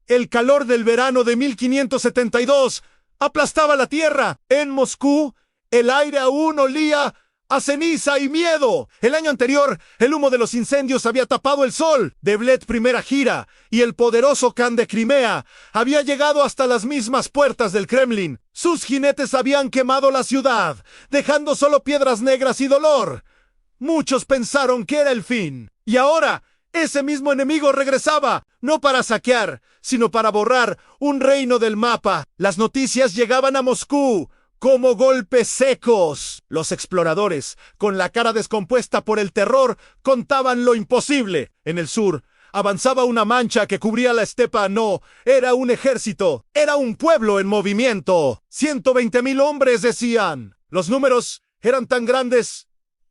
El calor del verano de 1572 aplastaba la tierra. En Moscú, el aire aún olía a ceniza y miedo. El año anterior, el humo de los incendios había tapado el sol. Devlet primera gira y el poderoso Khan de Crimea había llegado hasta las mismas puertas del Kremlin. Sus jinetes habían quemado la ciudad, dejando solo piedras negras y dolor. Muchos pensaron que era el fin. Y ahora, ese mismo enemigo regresaba, no para saquear, sino para borrar un reino del mapa. Las noticias llegaban a Moscú como golpes secos. Los exploradores, con la cara descompuesta por el terror, contaban lo imposible. En el sur, avanzaba una mancha que cubría la estepa. No, era un ejército, era un pueblo en movimiento. 120,000 hombres, decían. Los números eran tan grandes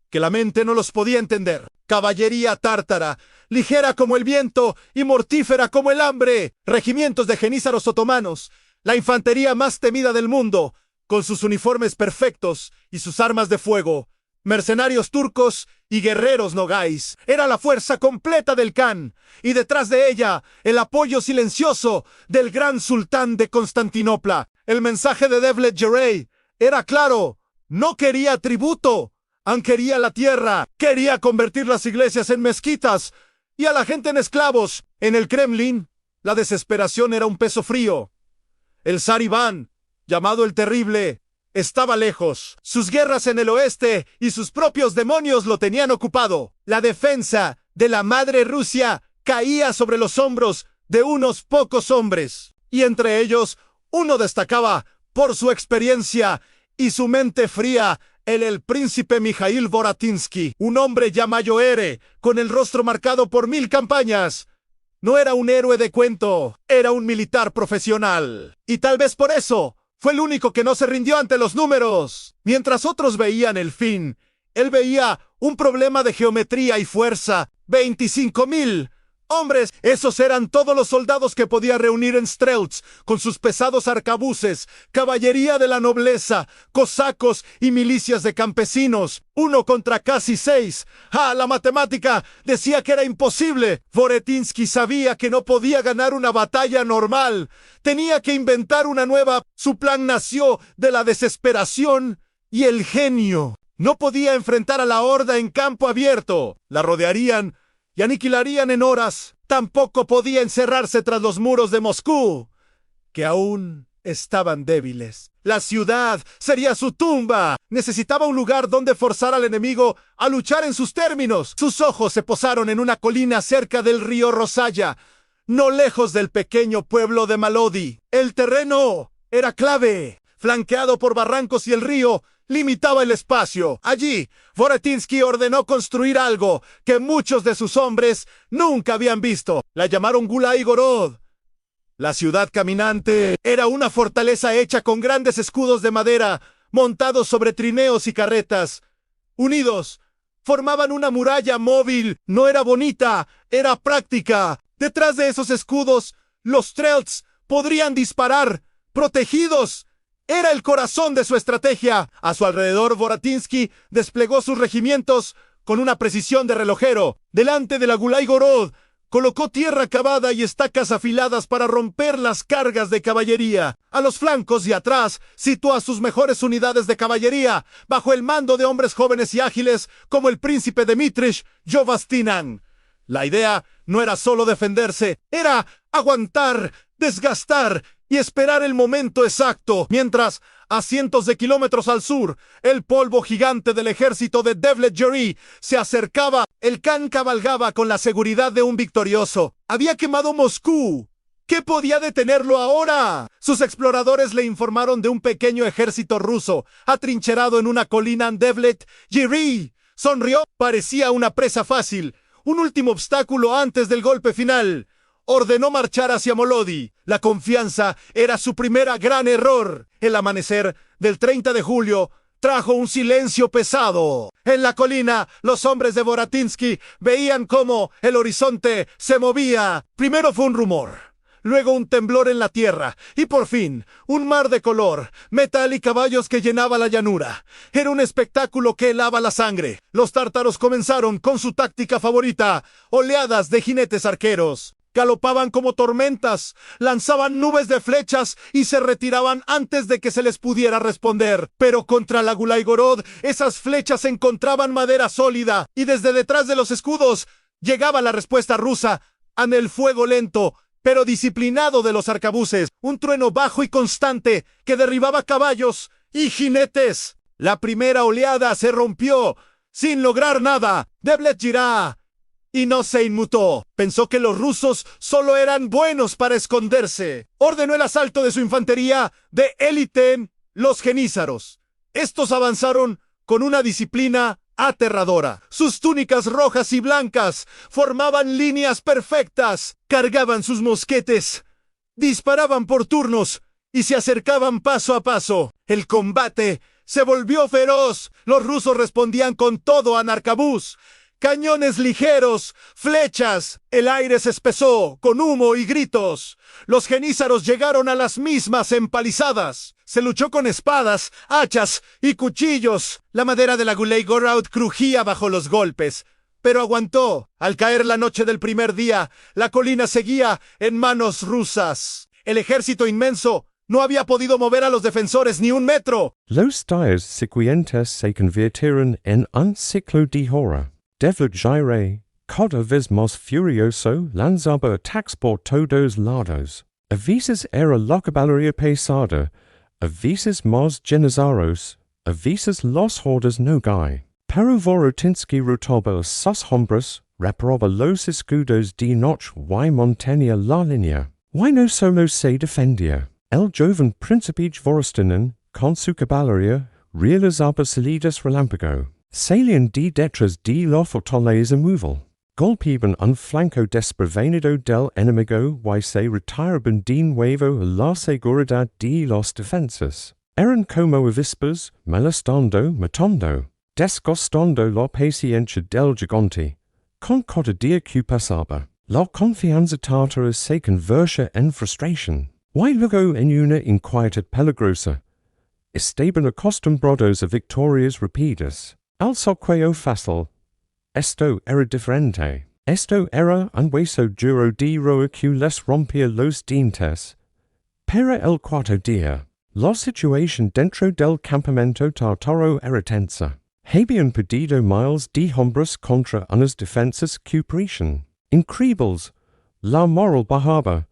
que la mente no los podía entender. Caballería tártara, ligera como el viento y mortífera como el hambre. Regimientos de jenízaros otomanos, la infantería más temida del mundo, con sus uniformes perfectos y sus armas de fuego. Mercenarios turcos y guerreros nogais. Era la fuerza completa del Khan, y detrás de ella, el apoyo silencioso del gran sultán de Constantinopla. El mensaje de Devlet Jerey era claro: no quería tributo, quería la tierra, quería convertir las iglesias en mezquitas y a la gente en esclavos. En el Kremlin, la desesperación era un peso frío. El zar Iván, llamado el Terrible, estaba lejos. Sus guerras en el oeste y sus propios demonios lo tenían ocupado. La defensa de la madre Rusia caía sobre los hombros de unos pocos hombres, y entre ellos uno destacaba por su experiencia y su mente fría, el príncipe Mijail Boratinsky, un hombre ya mayoere, con el rostro marcado por 1000 campañas. No era un héroe de cuento, era un militar profesional. Y tal vez por eso fue el único que no se rindió ante los números. Mientras otros veían el fin, él veía un problema de geometría y fuerza. 25,000 hombres, esos eran todos los soldados que podía reunir en Strelts, con sus pesados arcabuces, caballería de la nobleza, cosacos y milicias de campesinos. 1 contra casi 6. La matemática decía que era imposible. Boratinsky sabía que no podía ganar una batalla normal. Tenía que inventar una nueva. Su plan nació de la desesperación y el genio. No podía enfrentar a la horda en campo abierto. La rodearían y aniquilarían en horas. Tampoco podía encerrarse tras los muros de Moscú, que aún estaban débiles. La ciudad sería su tumba. Necesitaba un lugar donde forzar al enemigo a luchar en sus términos. Sus ojos se posaron en una colina cerca del río Rosaya, no lejos del pequeño pueblo de Molodi. El terreno era clave, flanqueado por barrancos, y el río limitaba el espacio. Allí, Boratinsky ordenó construir algo que muchos de sus hombres nunca habían visto. La llamaron Gulai Gorod, la ciudad caminante. Era una fortaleza hecha con grandes escudos de madera, montados sobre trineos y carretas. Unidos, formaban una muralla móvil. No era bonita, era práctica. Detrás de esos escudos, los Strelts podrían disparar, protegidos. Era el corazón de su estrategia. A su alrededor, Boratinsky desplegó sus regimientos con una precisión de relojero. Delante de la Gulai Gorod, colocó tierra cavada y estacas afiladas para romper las cargas de caballería. A los flancos y atrás, situó a sus mejores unidades de caballería, bajo el mando de hombres jóvenes y ágiles como el príncipe Dmitrich Jovastinan. La idea no era solo defenderse, era aguantar, desgastar y esperar el momento exacto. Mientras, a cientos de kilómetros al sur, el polvo gigante del ejército de Devlet Jerey se acercaba. El Khan cabalgaba con la seguridad de un victorioso. Había quemado Moscú. ¿Qué podía detenerlo ahora? Sus exploradores le informaron de un pequeño ejército ruso atrincherado en una colina en Devlet Jerey. Sonrió. Parecía una presa fácil, un último obstáculo antes del golpe final. Ordenó marchar hacia Molodi. La confianza era su primer gran error. El amanecer del 30 de julio trajo un silencio pesado. En la colina, los hombres de Boratinsky veían cómo el horizonte se movía. Primero fue un rumor, luego un temblor en la tierra, y por fin, un mar de color, metal y caballos que llenaba la llanura. Era un espectáculo que helaba la sangre. Los tártaros comenzaron con su táctica favorita, oleadas de jinetes arqueros. Galopaban como tormentas, lanzaban nubes de flechas y se retiraban antes de que se les pudiera responder. Pero contra la Gulaigorod, esas flechas encontraban madera sólida y desde detrás de los escudos llegaba la respuesta rusa ante el fuego lento, pero disciplinado de los arcabuces, un trueno bajo y constante que derribaba caballos y jinetes. La primera oleada se rompió sin lograr nada. Devlet girá y no se inmutó. Pensó que los rusos solo eran buenos para esconderse. Ordenó el asalto de su infantería de élite, los jenízaros. Estos avanzaron con una disciplina aterradora. Sus túnicas rojas y blancas formaban líneas perfectas. Cargaban sus mosquetes, disparaban por turnos y se acercaban paso a paso. El combate se volvió feroz. Los rusos respondían con todo a arcabuz. Cañones ligeros, flechas, el aire se espesó con humo y gritos. Los jenízaros llegaron a las mismas empalizadas. Se luchó con espadas, hachas y cuchillos. La madera de la Gulaigorod crujía bajo los golpes, pero aguantó. Al caer la noche del primer día, la colina seguía en manos rusas. El ejército inmenso no había podido mover a los defensores ni un metro. Los dias sequientes se convirtieron en un ciclo de horror. Devlet gire, cada vez más furioso, lanzaba attacks por todos lados. A veces era la caballería pesada, a veces más jenízaros, a veces los hordas nogai. Pero Vorotinsky rotaba sus hombres, reparaba los escudos de noche y mantenía la línea. Y no solo se defendía. El joven príncipe Vorostinen, con su caballería, realizaba salidas relámpago. Salían de detrás de la fortaleza móvil. Golpeaban un flanco desprevenido del enemigo y se retiraban de nuevo a la seguridad de las defensas. Eran como avispas, molestando, matando, desgastando la paciencia del gigante. Con cada día que pasaba, la confianza tártara se convertía en frustración. Y luego en una inquietud peligrosa. Estaban acostumbrados a victorias rápidas. Al saqueo fácil. Esto era diferente. Esto era un hueso duro de roer que les rompía los dientes. Pero el cuarto día, la situación dentro del campamento tártaro era tensa. Habían perdido miles de hombres contra unas defensas que parecían increíbles. La moral bajaba.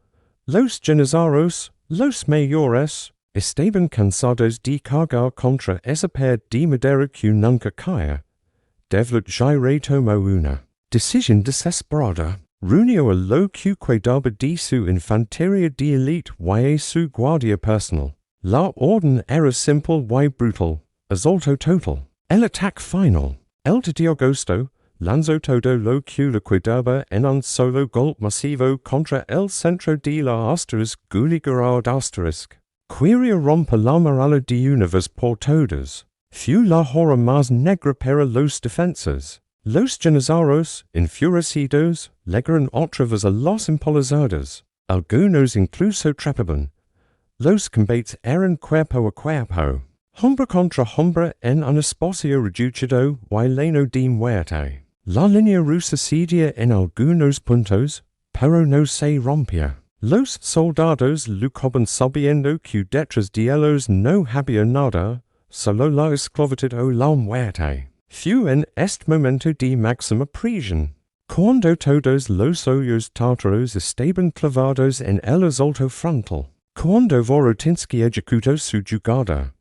Los jenízaros, los mayores, estaban cansados de cargar contra esa pared de madera que nunca caía. Devlet gire tomó una decisión desesperada. Reunió a lo que quedaba de su infantería de élite y su guardia personal. La orden era simple y brutal, asalto total. El ataque final. El de agosto, lanzó todo lo que le quedaba en un solo golpe masivo contra el centro de la asterisk Gulaigorod asterisk. Quería romper la moral de una vez por todas. Fue la hora más negra para los defensas. Los jenízaros, enfurecidos, llegaron otra vez a las empalizadas. Algunos incluso trepaban. Los combates eran cuerpo a cuerpo. Hombre contra hombre en un espacio reducido y lleno de muerte. La línea rusa cedía en algunos puntos, pero no se rompía. Los soldados luchaban sabiendo que detrás de ellos no había nada, solo la esclavitud o la muerte. Fue en este momento de máxima presión. Cuando todos los ojos tártaros estaban clavados en el asalto frontal. Cuando Vorotinsky ejecutó su jugada.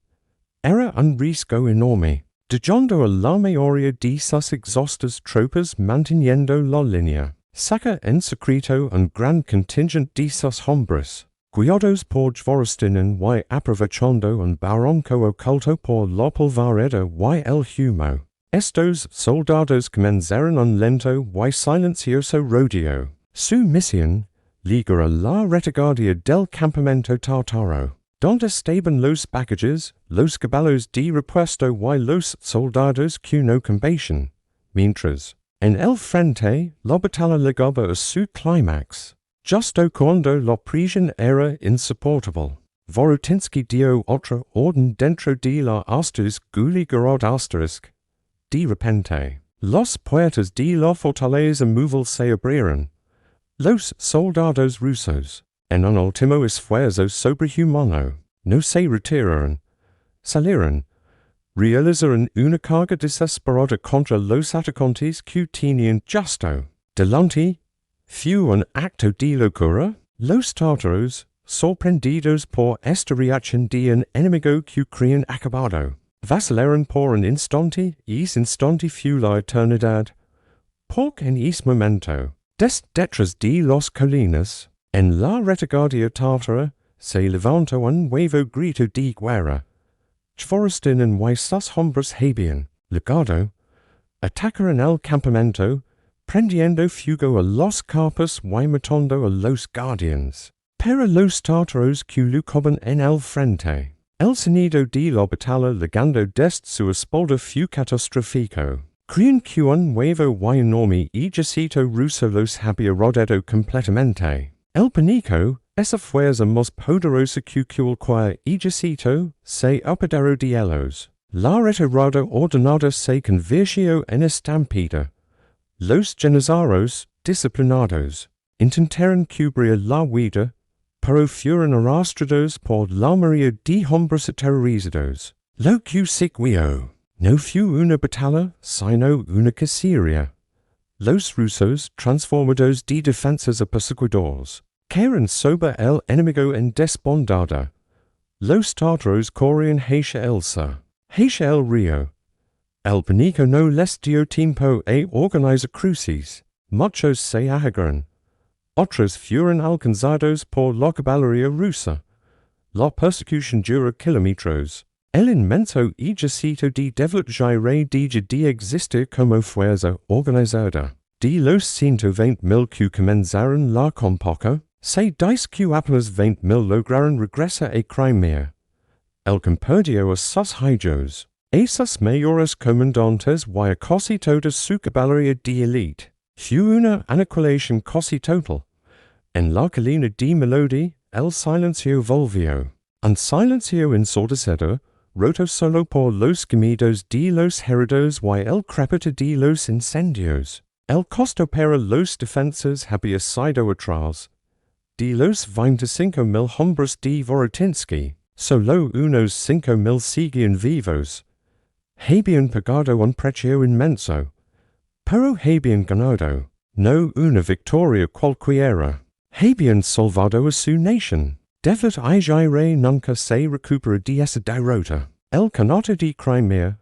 Era un riesgo enorme, dejando a la mayoría de sus exhaustas tropas manteniendo la línea. Saca en secreto un gran contingente de sus hombres, guiados por Vorostinen y aprovechando un barranco oculto por la polvareda y el humo. Estos soldados comenzaron un lento y silencioso rodeo. Su misión, ligar a la retaguardia del campamento tártaro, donde estaban los bagages, los caballos de repuesto y los soldados que no combatían, mientras, en el frente, la batalla llegaba a su clímax. Justo cuando la presión era insoportable, Vorotinsky dio otra orden dentro de la asterisk Gulaigorod asterisk. De repente, las puertas de la fortaleza móvil se abrieron. Los soldados rusos, en un último esfuerzo sobrehumano, no se retiran, salieron, realizaron una carga desesperada contra los atacantes que tenían justo delante. Fue un acto de locura. Los tártaros, sorprendidos por esta reacción de un enemigo que creían acabado, vacilaron por un instante, y ese instante fue la eternidad. Porque en ese momento, detrás de las colinas, en la retaguardia tártara, se levantó un nuevo grito de guerra. Chvorestin en sus hombres habían, legado, atacaron el campamento, prendiendo fuego a los carpos y matando a los guardians. Pero los tártaros que luchaban en el frente, el sonido de la batalla legando desde su espalda fue catastrófico. Creían que un nuevo y enorme ejército ruso los había rodeado completamente. El pánico, esa fuerza más poderosa que cualquier ejército, se apoderó de ellos. La retirada ordenada se convirtió en estampida. Los jenízaros, disciplinados, intentaron cubrir la huida, pero fueron arrastrados por la maría de hombres aterrorizados. Lo que siguió no fue una batalla, sino una cacería. Los rusos, transformados de defensores a perseguidores, cayeron sobre el enemigo en desbandada. Los tártaros corrían hacia el sur, hacia el río. El pánico no les dio tiempo a organizar cruces. Muchos se ahogaron. Otros fueron alcanzados por la caballería rusa. La persecución duró kilómetros. El inmenso ejército de Devlet de existir como fuerza organizada. De los 120,000 que comenzaron la conpoca, se dice que apenas 20,000 lograron regresar a Crimea. El que perdió a sus hijos, a sus mayores comandantes y a casi toda su caballería de élite. Fue una aniquilación casi total. En la colina de Molodi, el silencio volvió. Un silencio ensordecedor, roto solo por los gemidos de los heridos y el crepito de los incendios. El costo para los defensores había sido atroz. De los 25,000 hombres de Vorotinsky, solo unos 5,000 seguían vivos. Habían pagado un precio inmenso, pero habían ganado, no una victoria cualquiera. Habían salvado a su nación. Devlet Ejército nunca se recupera de esa derrota. El canota de Crimea,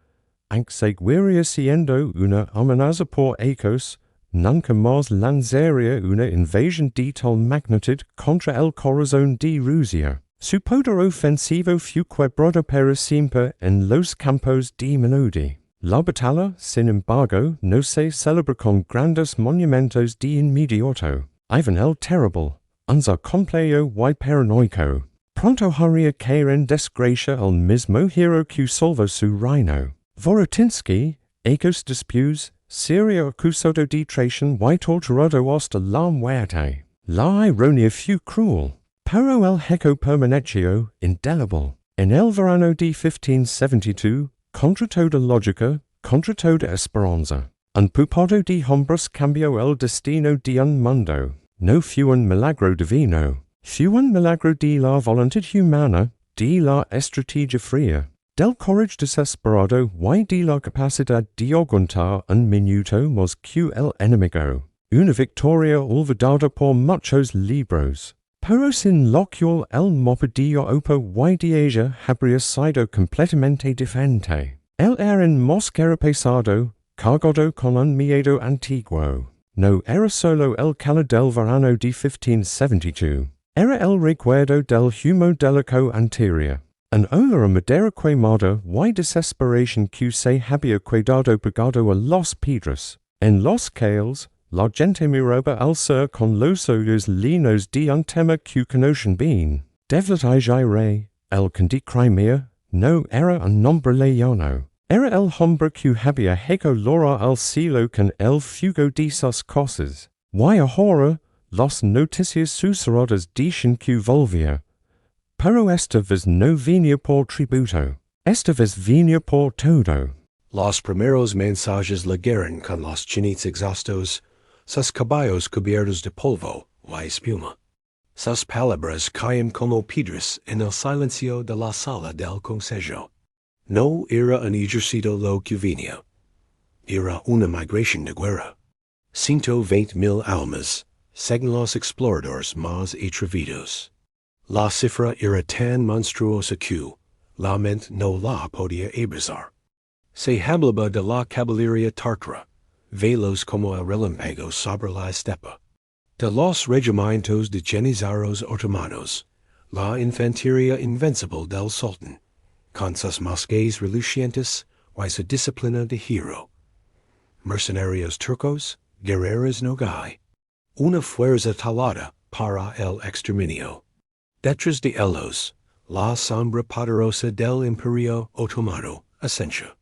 aunque seguiría siendo una amenaza por ecos, nunca más lanzaría una invasión de tal magnitud contra el corazón de Rusia. Su poder ofensivo fue quebrado para siempre en los campos de Molodi. La batalla, sin embargo, no se celebra con grandes monumentos de inmediato. Ivan el Terrible, unser complejo y paranoico, pronto haría caer en desgracia el mismo hero que salvó su reino. Vorotinsky, ecos después, sería acusado de traición y torturado hasta la muerte. La ironía fue cruel, pero el eco permaneció indeleble. En el verano de 1572, contra toda lógica, contra toda esperanza, un puñado de hombres cambió el destino de un mundo. No fue un milagro divino, fue un milagro de la voluntad humana, de la estrategia fría, del courage desesperado y de la capacidad de aguantar un minuto más que el enemigo. Una victoria olvidada por muchos libros, pero sin la cual el mapa de Europa y de Asia habría sido completamente diferente. El eran más pesado, cargado con un miedo antiguo. No era solo el calor del verano de 1572, era el recuerdo del humo delico anterior. Un olor a madera quemada y desesperación que se había quedado pegado a las piedras. En los cales, la gente miraba al sur con los ojos llenos de un tema que conocen bien. Devlet Ejército, el que de Crimea, no era un nombre lejano. Era el hombre que había hecho lora al cielo con el fuego de sus cosas. Y ahora, las noticias susurradas dicen que volvía. Pero esta vez no venía por tributo. Esta vez venía por todo. Los primeros mensajes llegaron con los chinitos exhaustos, sus caballos cubiertos de polvo, y espuma. Sus palabras caen como piedras en el silencio de la sala del consejo. No era un ejército lo que venía. Era una migración de guerra. 120,000 almas, según los exploradores más atrevidos. La cifra era tan monstruosa que la mente no la podía abrazar. Se hablaba de la caballería tártara, veloz como el relámpago sobre la estepa. De los regimientos de jenízaros otomanos, la infantería invencible del sultán, con sus mosquetes relucientes y su disciplina de hero. Mercenarios turcos, guerreros nogai. Una fuerza talada para el exterminio. Detrás de ellos, la sombra poderosa del imperio otomano ascensa.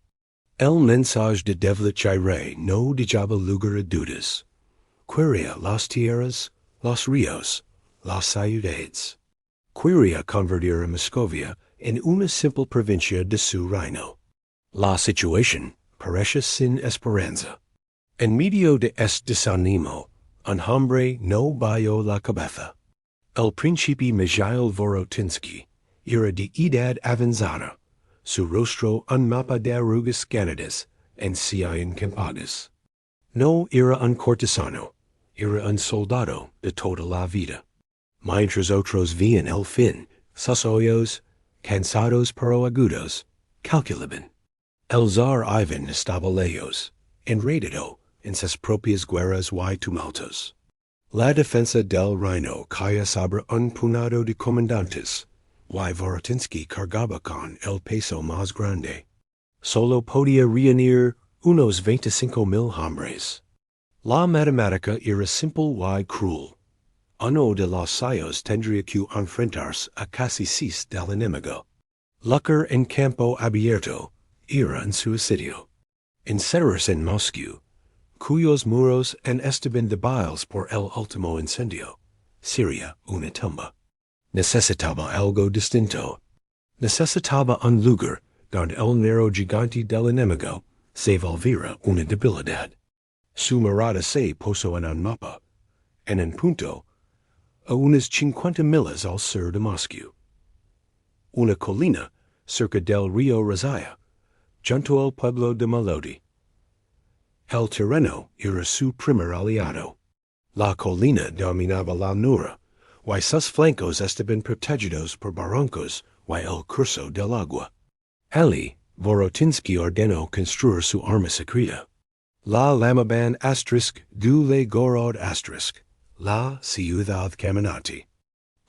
El mensaje de Devlet Jairé no dejaba lugar a dudas. Quería las tierras, los ríos, las ciudades. Quería convertir a Moscovia en una simple provincia de su reino. La situación parecía sin esperanza. En medio de este desánimo, un hombre no bajó la cabeza. El príncipe Mikhail Vorotinsky era de edad avanzada, su rostro un mapa de arrugas ganadas en sien campadas. No era un cortesano, era un soldado de toda la vida. Mientras otros veían el fin, sus ojos, cansados pero agudos, calculaban. El zar Ivan estaba lejos, enredado en sus propias guerras y tumultos. La defensa del reino caía sobre un puñado de comandantes, y Vorotinsky cargaba con el peso más grande. Solo podía reunir unos 25,000 hombres. La matemática era simple y cruel. Uno de los sayos tendría que enfrentarse a casi 6 del enemigo. Luchar en campo abierto era un suicidio. Encerrarse en Moscú, cuyos muros estaban débiles por el último incendio, sería una tumba. Necesitaba algo distinto. Necesitaba un lugar donde el nero gigante del enemigo se volviera una debilidad. Su mirada se posó en un mapa, en un punto, a unas 50 millas al sur de Moscú. Una colina cerca del río Razaya, junto al pueblo de Molodi. El terreno era su primer aliado. La colina dominaba la llanura, y sus flancos estaban protegidos por barrancos y el curso del agua. Allí, Vorotinsky ordenó construir su arma secreta. La llamaban du le gorod la ciudad caminante.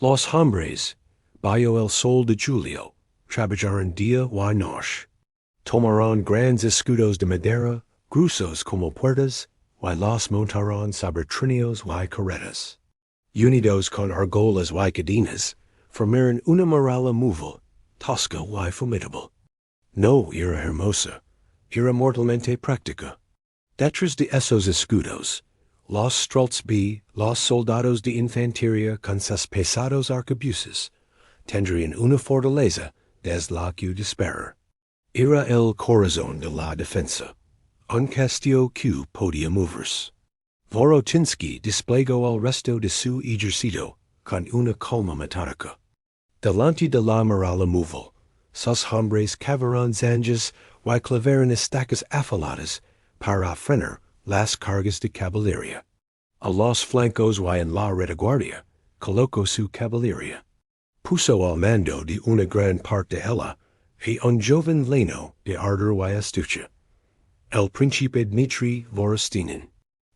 Los hombres, bajo el sol de julio, trabajaron día y noche. Tomaron grandes escudos de madera, gruesos como puertas, y los montaron sobre trineos y carretas. Unidos con argolas y cadenas, formaron una muralla móvil, tosca y formidable. No era hermosa, era mortalmente práctica. Detrás de esos escudos, los Streltsby, los soldados de infantería con sus pesados arcabuces, tendrían una fortaleza desde la que disparar. Era el corazón de la defensa, un castillo que podía moverse. Vorotinsky desplegó el resto de su ejército con una calma metódica. Delante de la muralla móvil, sus hombres cavaron zanjas y clavaron estacas afiladas para frenar las cargas de caballería. A los flancos y en la retaguardia colocó su caballería. Puso al mando de una gran parte de ella y un joven lleno de ardor y astucia, el príncipe Dmitri Vorostinin.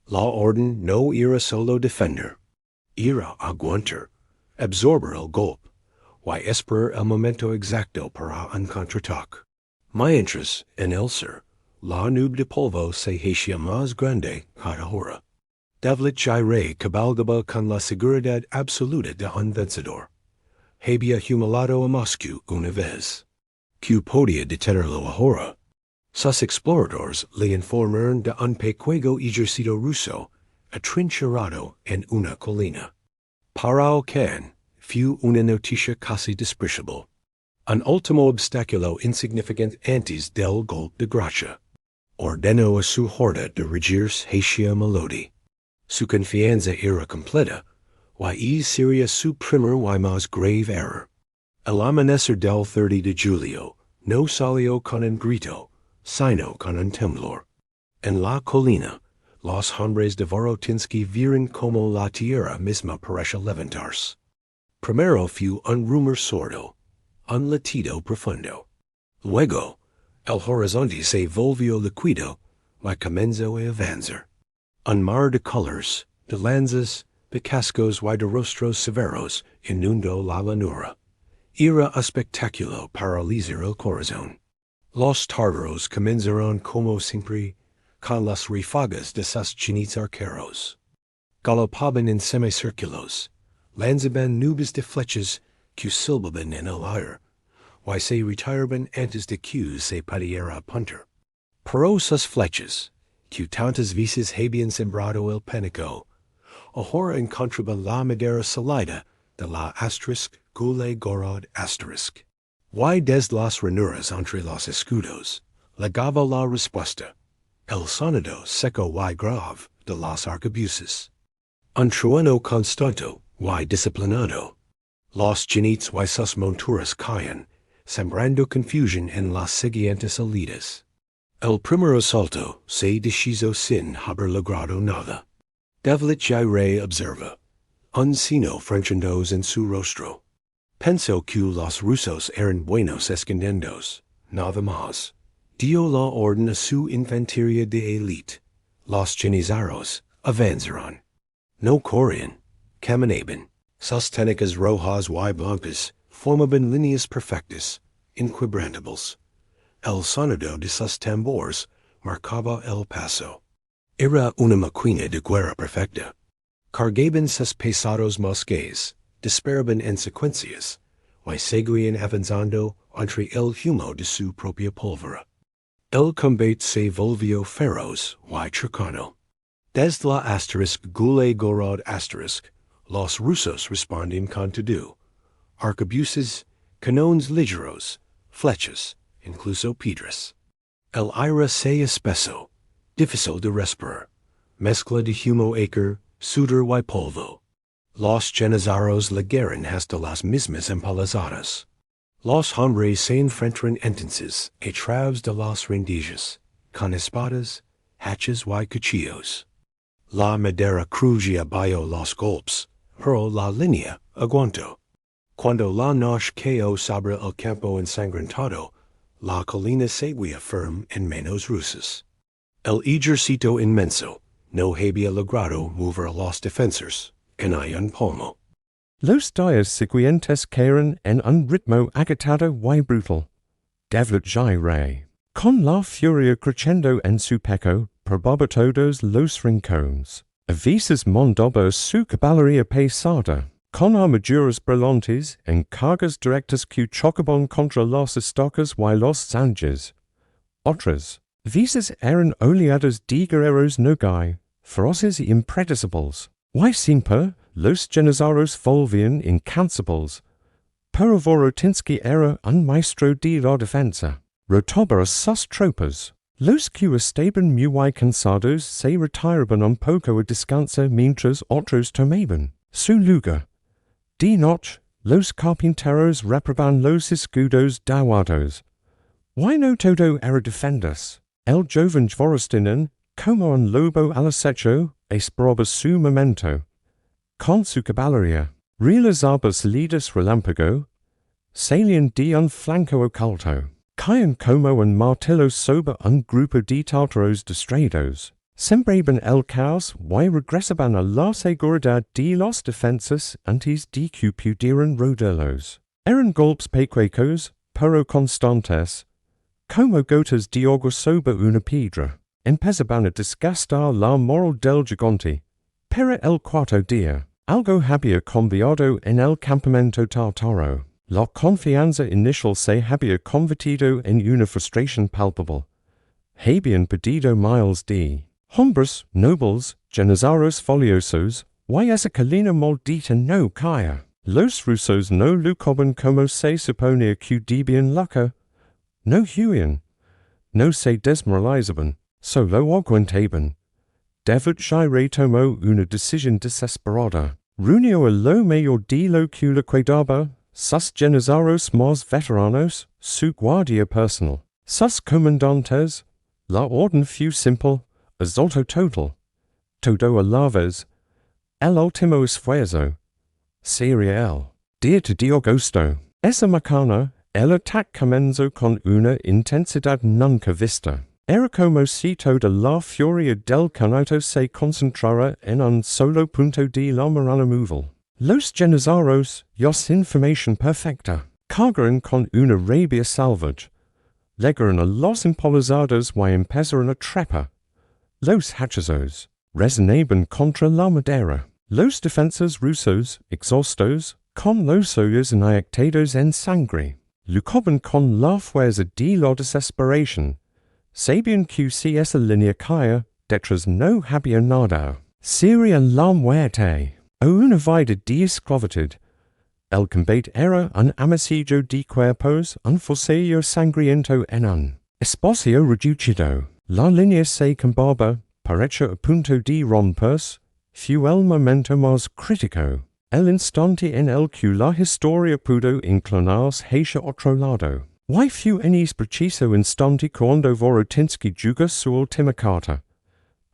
La orden no era solo defender, era aguantar, absorber el golpe, y esperar el momento exacto para un contraataque. Mientras, en el sur, la nube de polvo se hacía más grande cada hora. Devlet Jairé cabalgaba con la seguridad absoluta de un vencedor. Había humillado a Moscú una vez. ¿Quién podía detenerlo ahora? Sus exploradores le informaron de un pequeño ejército ruso atrincherado en una colina. Para el can fue una noticia casi despreciable. Un último obstáculo insignificante antes del golpe de gracia. Ordenó a su horda dirigirse hacia Molodi. Su confianza era completa, y seria su primer y más grave error. El amanecer del 30 de julio, no salió con un grito, sino con un temblor. En la colina, los hombres de Vorotinsky vieron como la tierra misma parecía levantarse. Primero fue un rumor sordo, un latido profundo. Luego, el horizonte se volvió líquido, y comenzó a avanzar. Un mar de colores, de lanzas, de cascos y de rostros severos inundó la llanura. Era un espectáculo para alisar el corazón. Los tártaros comenzaron como siempre, con las ráfagas de sus jinetes arqueros. Galopaban en semicírculos, lanzaban nubes de flechas que silbaban en el aire, y se retiraban antes de que se pudiera apuntar. Pero sus flechas, que tantas veces habían sembrado el pánico, ahora encontraban la madera salida de la asterisk gule gorod asterisk. Y desde las ranuras entre los escudos, legaba la respuesta, el sonido seco y grave de las arcabuces. Un trueno constante y disciplinado. Los jinetes y sus monturas caen, sembrando confusión en las siguientes salidas. El primer asalto se deshizo sin haber logrado nada. Devlet Jairé observa, un signo frenchondos en su rostro. Pensó que los rusos eran buenos escondidos, nada más. Dio la orden a su infantería de élite. Los jenízaros avanzaron. No corrían, caminaban. Sus túnicas rojas y blancas formaban líneas perfectas, inquebrantables. El sonido de sus tambores marcaba el paso. Era una máquina de guerra perfecta. Cargaban sus pesados mosquetes, disparaban en secuencias, y seguían avanzando entre el humo de su propia pólvora. El combate se volvió feroz y cercano. Desde la asterisk gule gorod asterisk, los rusos responden con todo. Arcabuces, canones ligeros, flechas, incluso piedras. El aire se espeso, difícil de respirar, mezcla de humo acre, sudor y polvo. Los jenízaros llegaron hasta las mismas empalizadas. Los hombres se enfrentaron entonces a través de las rendijas, con espadas, hachas y cuchillos. La madera crujía bajo los golpes, pero la línea aguantó. Cuando la noche cayó sobre el campo ensangrentado, la colina seguía firme en manos rusas. El Ejército Inmenso no había logrado mover a los defensores en un palmo. Los días siguientes cayeron en un ritmo agitado y brutal. Devlet Jairé, con la furia creciendo en su pecho, probaba todos los rincones. A veces mandaba su caballería pesada, con armaduras brillantes en cargas directas que chocaban contra los estacas y los zanjes. Otras veces eran oleadas de guerreros nogai, feroces y impredecibles. Y siempre los jenízaros volvían incansables. Pero Vorotinsky era un maestro de la defensa. Rotaba a sus tropas. Los que estaban muy cansados se retiraban un poco a descansar mientras otros tomaban su lugar. De noche, los carpinteros reparaban los escudos dañados. Y no todo era defenderse. El joven Vorostinin, como un lobo al acecho, esperaba su momento. Con su caballería, realizaba salidas relámpago, salían de un flanco oculto, caían como un martillo sobre un grupo de tártaros distraídos, sembraban el caos y regresaban a la seguridad de los defensas antes de que pudieran rodearlos. Eran golpes pequeños, pero constantes, como gotas de agua sobre una piedra. Empezaban a desgastar la moral del gigante. Pero el cuarto día, algo había cambiado en el campamento tártaro. La confianza inicial se había convertido en una frustración palpable. Habían perdido miles de hombres, nobles, jenízaros foliosos, y esa colina maldita no caía. Los rusos no luchaban como se suponía que debían luchar. No huían, no se desmoralizaban, solo aguantaban. Devlet gire tomo una decisión desesperada. Runio a lo mayor de lo que le quedaba, sus jenízaros más veteranos, su guardia personal, sus comandantes, la orden fue simple, azolto total, todo a la vez, el último esfuerzo, sería el día de agosto. Esa mañana, el ataque comenzó con una intensidad nunca vista. Era como si toda la furia del conato se concentrara en un solo punto de la mirada móvil. Los jenízaros, sin información perfecta, cargaron con una rabia salvaje. Llegaron a los improvisados y empezaron a trepar. Los hachazos resonaban contra la madera. Los defensores rusos, exhaustos, con los ojos inyectados en sangre, luchaban con la fuerza de la desesperación. Sabían que si esa línea caía, detrás no había nada. Sería la muerte, o una vida de esclavitud. El combate era un amasillo de cuerpos, un fosillo sangriento en un espacio reducido. La línea se combaba, parecía a punto de romperse, fue el momento más crítico. El instante en el que la historia pudo inclinarse hacia otro lado. Why fue en ese preciso instante cuando Vorotinsky jugó su última carta.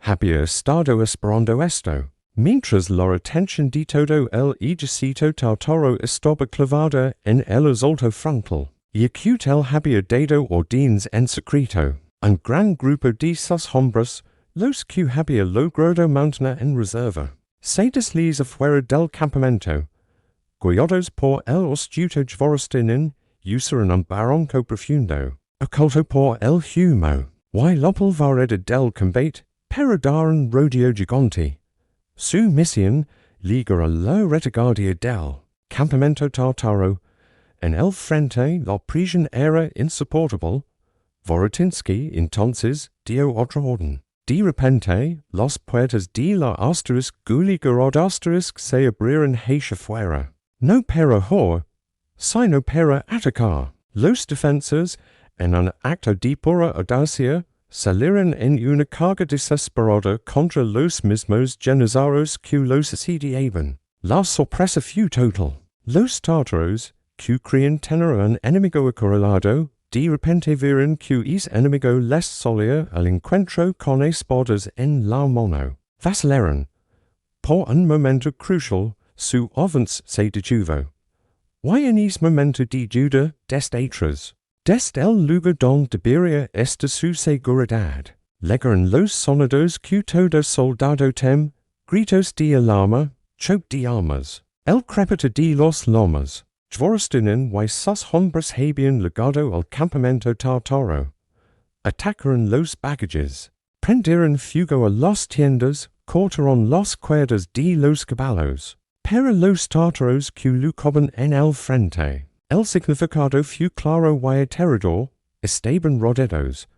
Había estado esperando esto, mientras la atención de todo el ejército tártaro estaba clavada en el asalto frontal, y que él había dado órdenes en secreto. Un gran grupo de sus hombres, los que había logrado mantener en reserva, se desliza fuera del campamento, guiados por el astuto Dvorostinin, usaron un barranco profundo, oculto por el humo, y la polvareda del combate, pero dar un rodeo gigante. Su misión, ligar a la retaguardia del campamento tártaro. En el frente la presión era insoportable. Vorotinsky entonces dio otra orden. De repente, las puertas de la asterisk guligorod asterisk se abrieron hacia fuera. No para huir, sino para atacar. Los defensores, en un acto de pura audacia, salieron en una carga desesperada contra los mismos jenízaros que los asediaban. La sorpresa fue total. Los tártaros, que creían tener un enemigo acorralado, de repente vieron que ese enemigo les salía al encuentro con espadas en la mano. Vacilaron. Por un momento crucial, su avance se detuvo. Y en ese momento de duda, desde atrás, desde el lugar donde debería estar su seguridad, llegaron los sonidos que todo soldado tem, gritos de alarma, choque de armas, el crepito de los lomas. Dvorostinin y sus hombres habían llegado al campamento tártaro. Atacaron los bagages, prendieron fuego a las tiendas, cortaron las cuerdas de los caballos. Pero los tártaros que luchaban en el frente, el significado fue claro y aterrador, estaban rodeados.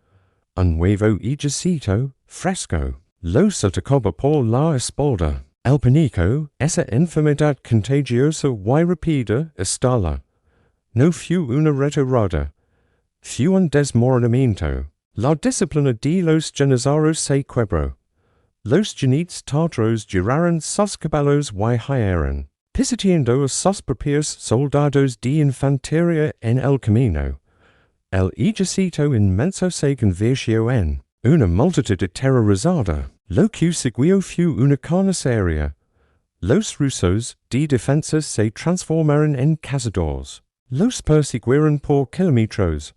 Un nuevo ejército, fresco, los atacaba por la espalda. El pánico, esa enfermedad contagiosa y rápida, estalla. No fue una retirada, fue un desmoronamiento. La disciplina de los jenízaros se quebró. Los jinetes tártaros giraron sus caballos y huyeron, pisoteando a sus propios soldados de infantería en el camino. El ejército inmenso se convirtió en una multitud aterrorizada. Lo que siguió fue una carnicería. Los rusos de defensas se transformaron en cazadores. Los persiguieron por kilómetros.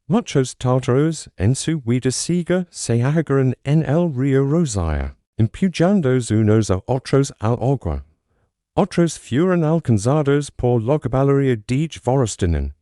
Muchos tártaros en su huida ciega se ahogaron en el río Rosaria, empujando unos a otros al agua. Otros fueron alcanzados por la caballería de Dvorostinin.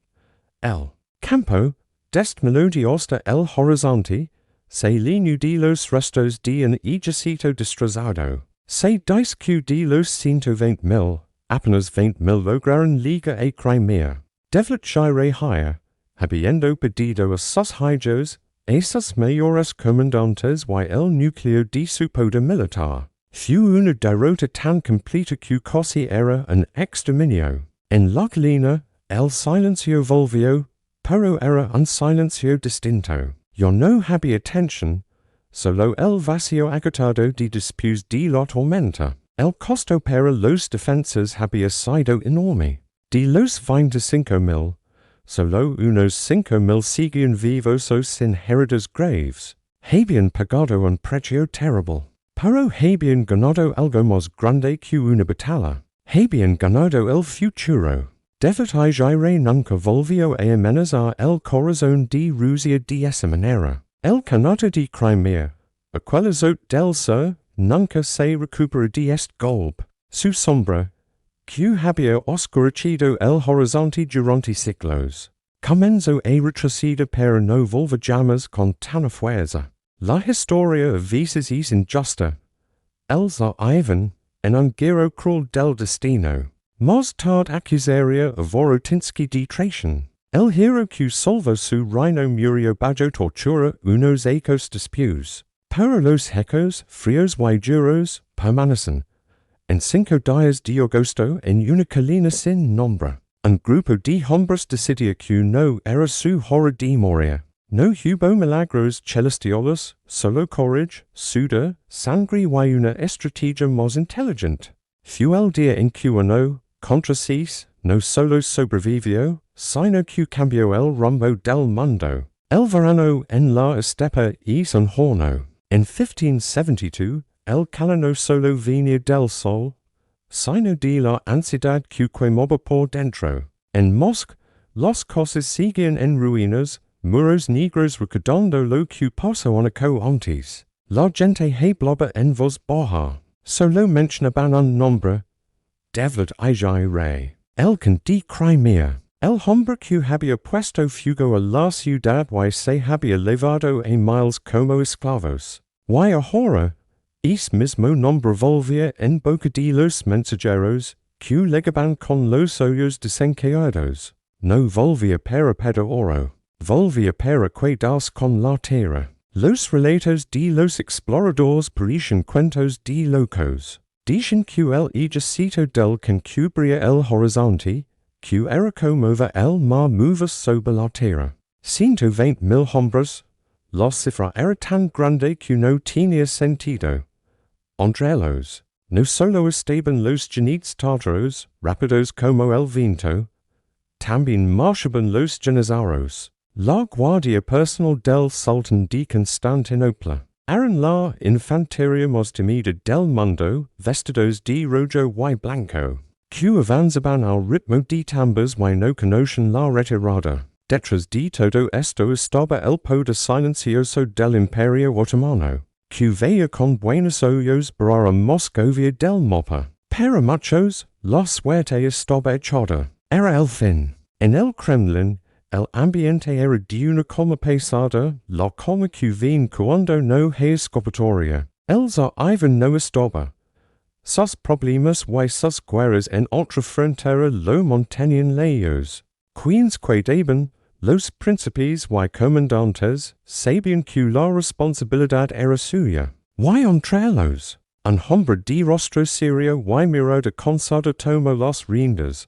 El campo, desde Molodi hasta el horizonte, se llenó de los restos de un ejército destrozado. Se dice que de los 120,000, apenas 20,000 lograron llegar a Crimea. Devlet gire higher, habiendo perdido a sus hijos, a sus mayores comandantes y el núcleo de su poder militar. Fue una derrota tan completa que casi era un exterminio. En la colina, el silencio volvió, pero era un silencio distinto. Yo no había tensión, solo el vacío agotado de después de la tormenta, el costo para los defensores había sido enorme. De los 25,000, solo unos 5,000 siguen vivos o sin heridas graves. Habían pagado un precio terrible, pero habían ganado algo más grande que una batalla. Habían ganado el futuro. David Ejército nunca volvió a amenazar el corazón de Rusia de esa manera. El canto de Crimea, aquel del sur, nunca se recupera de este golpe. Su sombra, que había oscurecido el horizonte durante siglos, comenzó a retroceder para no volver jamás con tanta fuerza. La historia a veces es injusta. El zar Ivan, en un guerrero cruel del destino, más tarde acusaría a Vorotinsky de traición. El hero que salvó su reino murió bajo tortura unos ecos después. Pero los ecos, fríos y duros, permanecen. En 5 días de agosto, en una colina sin nombre, un grupo de hombres decidió que no era su hora de morir. No hubo milagros celestiales, solo courage, sudor, sangre y una estrategia más inteligente. Fue el día en que uno, contra no solo sobrevivió, sino que cambió el rumbo del mundo. El verano en la estepa es un horno. En 1572, el calor no solo venía del sol, sino de la ansiedad que quemaba por dentro. En Moscú, las cosas siguen en ruinas, muros negros recordando lo que pasó antes. La gente hablaba en voz baja, solo mencionaban un nombre, David Ejército. El can de Crimea. El hombre que había puesto fuego a la ciudad y se había llevado a miles como esclavos. Y ahora, ese mismo nombre volvía en boca de los mensajeros, que llegaban con los ojos desencajados. No volvía para pedir oro, volvía para quedarse con la tierra. Los relatos de los exploradores parecían cuentos de locos. Dicen que el ejército del can cubría el horizonte, que era como ver el mar mover sobre la tierra. 120,000 hombres. La cifra era tan grande que no tenía sentido. Entre ellos, no solo estaban los jenízaros, rápidos como el viento, también marchaban los jenízaros, la guardia personal del sultán de Constantinopla. Eran la infantería más temida del mundo, vestidos de rojo y blanco, que avanzaban al ritmo de tambores y no conocen la retirada. Detrás de todo esto estaba el poder silencioso del imperio otomano, que veía con buenos ojos para Moscovia del mapa. Para muchos, la suerte estaba echada. Era el fin. En el Kremlin, el ambiente era de una calma pesada, la calma que viene cuando no hay escapatoria. El zar Ivan no estaba. Sus problemas y sus guerras en otra frontera lo mantenían lejos. Quienes quedaban, los príncipes y comandantes, sabían que la responsabilidad era suya. Y entre ellos, un hombre de rostro serio y mirada cansada tomó las riendas.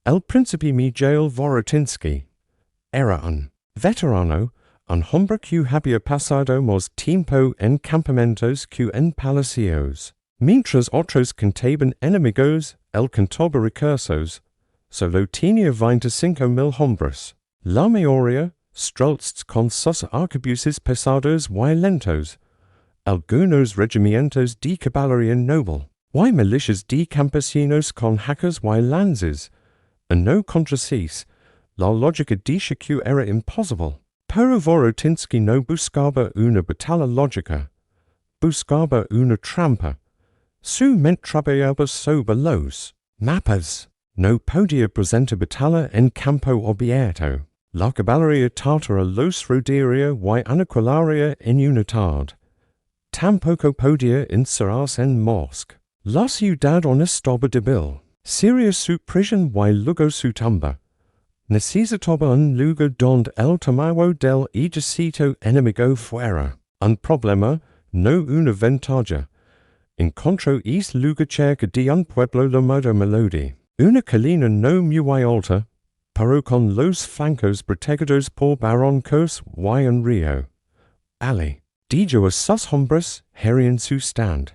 El príncipe Miguel Vorotinsky. Era un veterano, un hombre que había pasado más tiempo en campamentos que en palacios. Mientras otros contaban enemigos, él contaba recursos. Solo tenía 25,000 hombres. La mayoría, strolzts con sus arquebuses pesados y lentos. Algunos regimientos de caballería noble. Y militias de campesinos con hacas y lanzas. And no contra la lógica dice que era imposible. Pero Vorotinsky no buscaba una batalla lógica. Buscaba una trampa. Su mente trabajaba sobre los mapas. No podía presentar batalla en campo abierto. La caballería tártara los rodearía y aniquilaría en unidad. Tampoco podía encerrarse en Moscú. La ciudad no estaba débil. Sería su prisión y luego su tumba. Necesitaba un lugar donde el tamaño del ejército enemigo fuera un problema, no una ventaja. Encontró ese lugar cerca de un pueblo llamado Molodi. Una colina no muy alta, pero con los flancos protegidos por barrancos y un río. Ali. Dijo a sus hombres, herien su stand.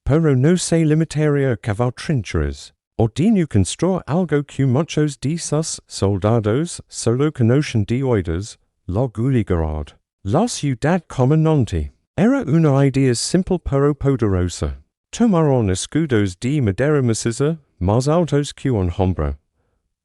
Pero no se limitaria cavar trincheras. Ordino construir algo que muchos de sus soldados solo conocen de oídas, la guligarad. La ciudad comandante. Era una idea simple pero poderosa. Tomaron escudos de madera maciza, más altos que un hombre.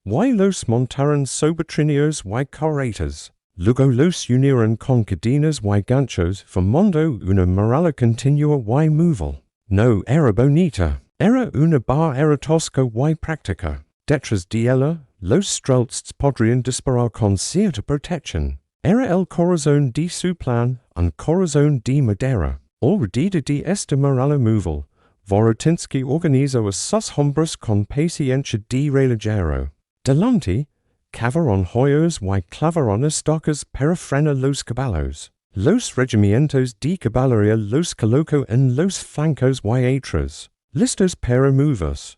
Y los montaron sobre trineos y carretas. Luego los unieron con cadenas y ganchos, formando una muralla continua y móvil. No era bonita. Era una era tosca y práctica. Detrás de ella, los strelts podrían disparar con cierta protección. Era el corazón de su plan, un corazón de madera. Alrededor de esta muralla móvil, Vorotinsky organizó a sus hombres con paciencia de relojero. Delante, cavaron hoyos y clavaron estacas para frenar los caballos. Los regimientos de caballería los colocó en los flancos y atrás, listos para moverse.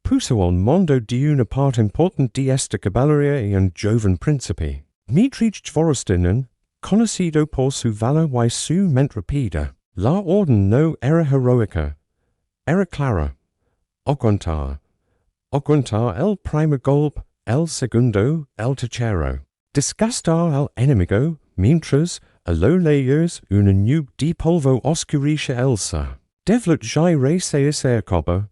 Puso al mando de una parte importante de esta caballería y un joven príncipe. Dmitri Dvorostinin, conocido por su valor y su mente rápida. La orden no era heroica, era clara. Aguantar el primer golpe, el segundo, el tercero. Desgastar al enemigo, mientras, a lo lejos, una nube de polvo oscurece el ser. Devlet jaire se acercaba.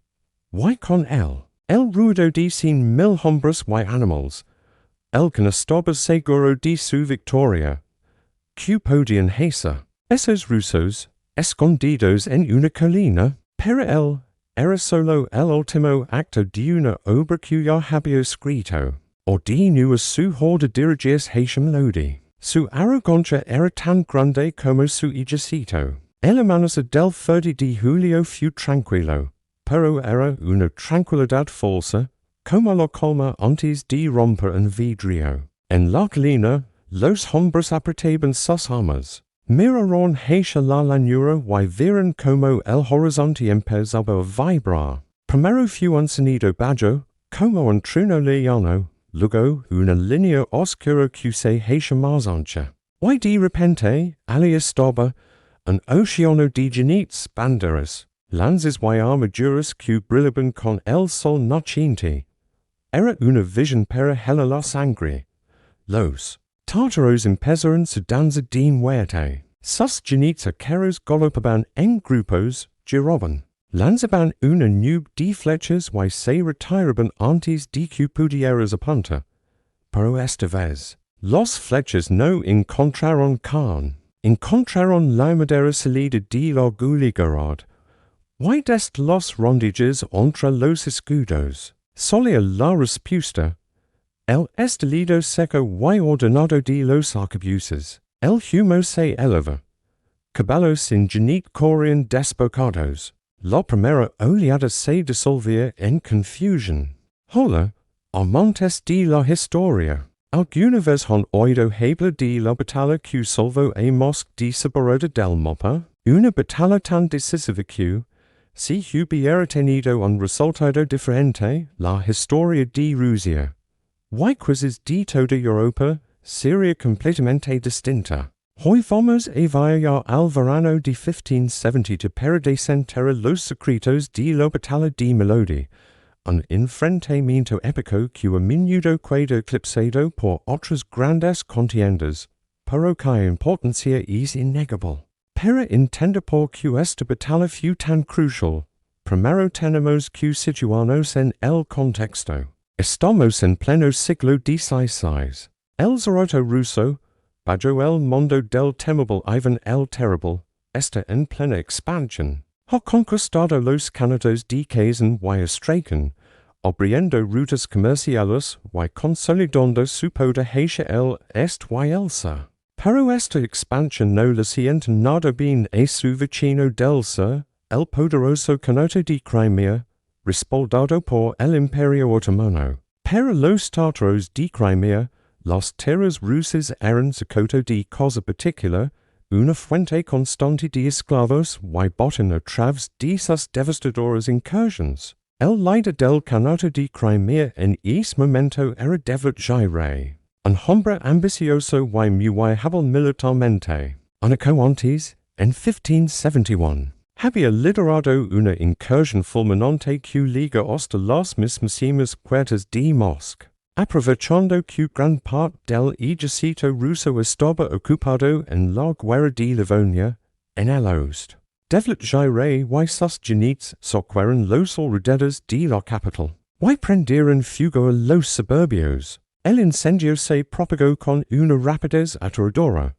Y con él, el ruido de 100,000 hombres y animales. El que no estaba seguro de su victoria. Que podían hacer. Esos rusos, escondidos en una colina, pero él, era solo el último acto de una obra que ya había escrito. Ordenó a su horde dirigirse hacia Molodi. Su arrogancia era tan grande como su ejército. El amanecer del 30 de julio fue tranquilo, pero era una tranquilidad falsa, como la calma antes de romper un vidrio. En la colina, los hombres apretaban sus armas. Miraron hacia la llanura y vieron como el horizonte empezaba a vibrar. Primero fue un sonido bajo, como un trueno lejano, luego una línea oscura que se hacia más ancha. Y de repente, allí estaba un océano de jinetes, banderas, lanzas y armaduras que brillaban con el sol naciente. Era una visión para helar la sangre. Los tártaros empezaron su danza de muerte. Sus jinetes caros galopaban en grupos, giraban. Lanzaban una nube de flechas y se retiraban antes de que pudieras apuntar. Pero esta vez, los flechas no encontraron carne. Encontraron la madera salida de la guligarad. Y desde los rondillos entre los escudos. Solía la respuesta. El estilido seco y ordenado de los arcabuces. El humo se eleva. Caballos sin jinete corrían desbocados. La primera oleada se disolvía en confusión. Hola, amantes de la historia. ¿Alguna vez han oído hablar de la batalla que salvó a Moscú de separada del mapa? Una batalla tan decisiva que, si hubiera tenido un resultado diferente, la historia de Rusia, y quizás de toda Europa, sería completamente distinta. Hoy vamos a viajar al verano de 1570 para desenterrar los secretos de la batalla de Molodi, un enfrentamiento épico que a menudo queda eclipsado por otras grandes contiendas, pero cuya importancia es innegable. Para entender por qué esta batalla fue tan crucial, primero tenemos que situarnos en el contexto. Estamos en pleno siglo XVI. El Ejército ruso, bajo el mando del temible Ivan el Terrible, está en plena expansión. Ha conquistado los canales de Kazan y Astrakhan, abriendo rutas comerciales y consolidando su poder hacia el este y el sur. Pero esta expansión no le sienta nada bien a su vecino del sur, el poderoso Khanate de Crimea, respaldado por el Imperio Otomano. Para los tártaros de Crimea, las tierras rusas eran secreto de cosa particular, una fuente constante de esclavos y botín a través de sus devastadoras incursiones. El líder del Khanate de Crimea en ese momento era Devlet un hombre ambicioso y muy hábil militarmente. Un año antes, en 1571. Había liderado una incursión fulminante que liga hasta las mismísimas puertas de Moscú. Aprovechando que gran parte del ejército ruso estaba ocupado en la guerra de Livonia, en el oeste. Devletjire y sus jinetes socorren los alrededores de la capital. Y prendieron fuego a los suburbios. El incendio se propagó con una rapidez aterradora.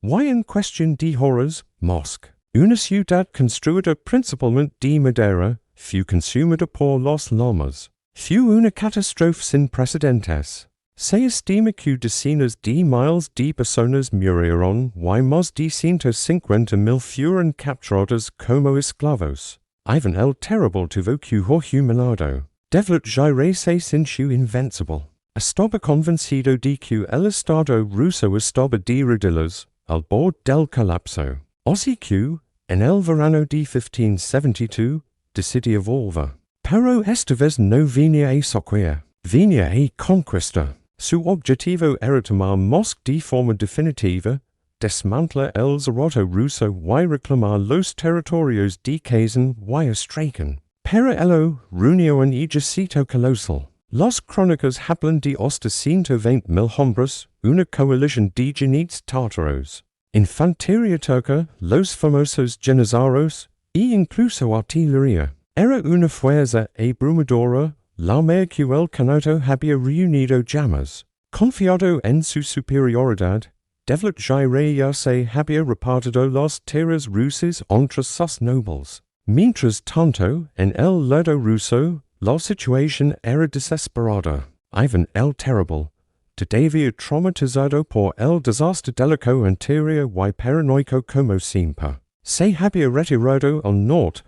Y en cuestión de horas, Moscú, una ciudad construida principalmente de madera, fue consumida por las llamas. Fue una catástrofe sin precedentes. Se estima que decenas de miles de personas murieron y más de 150,000 fueron capturadas como esclavos. Ivan el Terrible tuvo que humillado. Devletjire se sintió invencible. Estaba convencido de que el Estado ruso estaba de rodillas al borde del colapso. Así que, en el verano de 1572, decidió volver. Pero esta vez no venía a socorrer, venía a conquistar. Su objetivo era tomar Moscú de forma definitiva, desmantelar el zarato ruso y reclamar los territorios de Kazan y Astrakhan. Pero ello reunió un ejército colosal. Las crónicas hablan de hasta 120,000 hombres, una coalición de jinetes tártaros, infantería turca, los famosos jenízaros, e incluso artillería. Era una fuerza abrumadora, la mayor que el Kanato había reunido jamás. Confiado en su superioridad, Devletjire ya se había repartido las tierras rusas entre sus nobles. Mientras tanto, en el lado ruso, la situación era desesperada. Ivan el Terrible, todavía traumatizado por el desastre bélico anterior y paranoico como siempre, se había retirado al norte.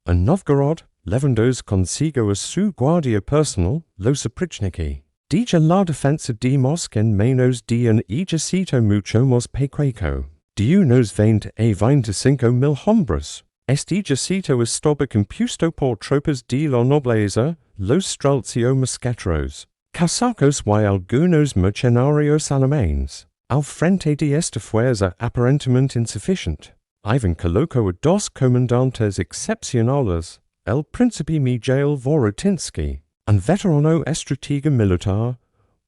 En Novgorod, llevándose consigo a su guardia personal, los oprichniki. Dicha la defensa de Moscú en menos de un ejército mucho más pequeño, de unos 20 a 25,000 hombres. Este ejército estaba compuesto por tropas de la nobleza, los streltsio mosqueteros, casacos y algunos mercenarios alemanes. Al frente de esta fuerza aparentemente insuficiente, Ivan colocó a dos comandantes excepcionales, el príncipe Mikhail Vorotinsky, un veterano estratega militar,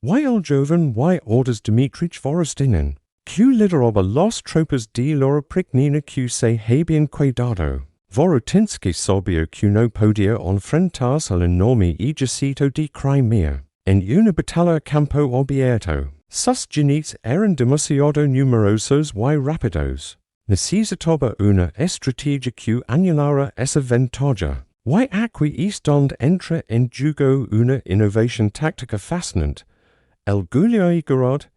y el joven y Orders Dmitrich Vorostinin, que lideraba las tropas de la Prignina que se habían cuidado. Vorotinsky sabía que no podía enfrentarse al enorme ejército de Crimea. En una batalla a campo abierto, sus jinetes eran demasiado numerosos y rápidos. Necesitaba una estrategia que anulara esa ventaja. Y aquí es donde entra en juego una innovación táctica fascinante, el Guliaigorod,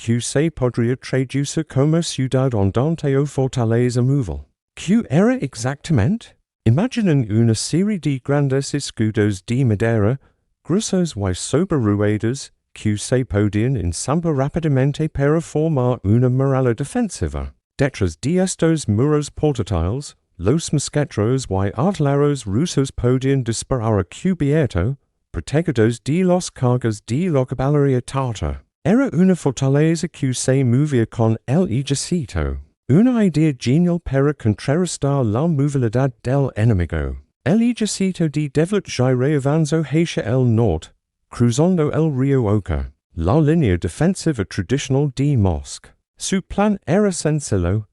que se podría traducir como ciudad andante o fortaleza móvil. ¿Qué era exactamente? Imaginen una serie de grandes escudos de madera, gruesos y sobreruedos, que se podían ensamblar rápidamente para formar una muralla defensiva. Detrás de estos muros portátiles, los mosqueteros y artilleros rusos podían disparar a cubierto, protegidos de las cargas de la caballería tártara. Era una fortaleza que se movía con el ejército. Una idea genial para contrarrestar la movilidad del enemigo. El ejército de Devletjire avanzó hacia el norte, cruzando el río Oka, la línea defensiva tradicional de Moscú. Su plan era sencillo,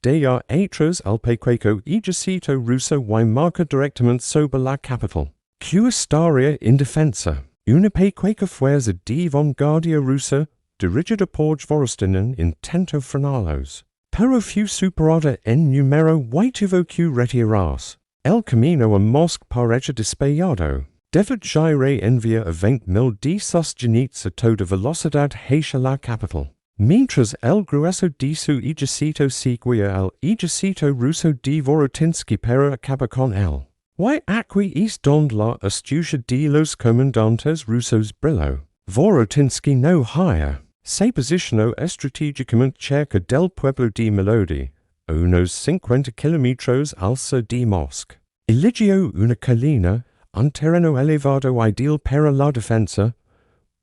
dar atrás al pequeño ejército ruso y marcar directamente sobre la capital, que estaría indefensa. Una pequeña fuerza de vanguardia rusa, dirigida por Vorostinin, intentó frenarlos, pero fue superada en número y tuvo que retirarse. El camino a Moscú parecía despejado. Devletjire envía a 20,000 de sus jinetes a toda velocidad hacia la capital. Mientras el grueso de su ejército seguía al ejército ruso de Vorotinsky para acabar con él. Y aquí es donde la astucia de los comandantes rusos brilló. Vorotinsky no haya. Se posicionó estratégicamente cerca del pueblo de Molodi, a unos 50 kilómetros al sur de Moscú. Eligió una colina, un terreno elevado ideal para la defensa,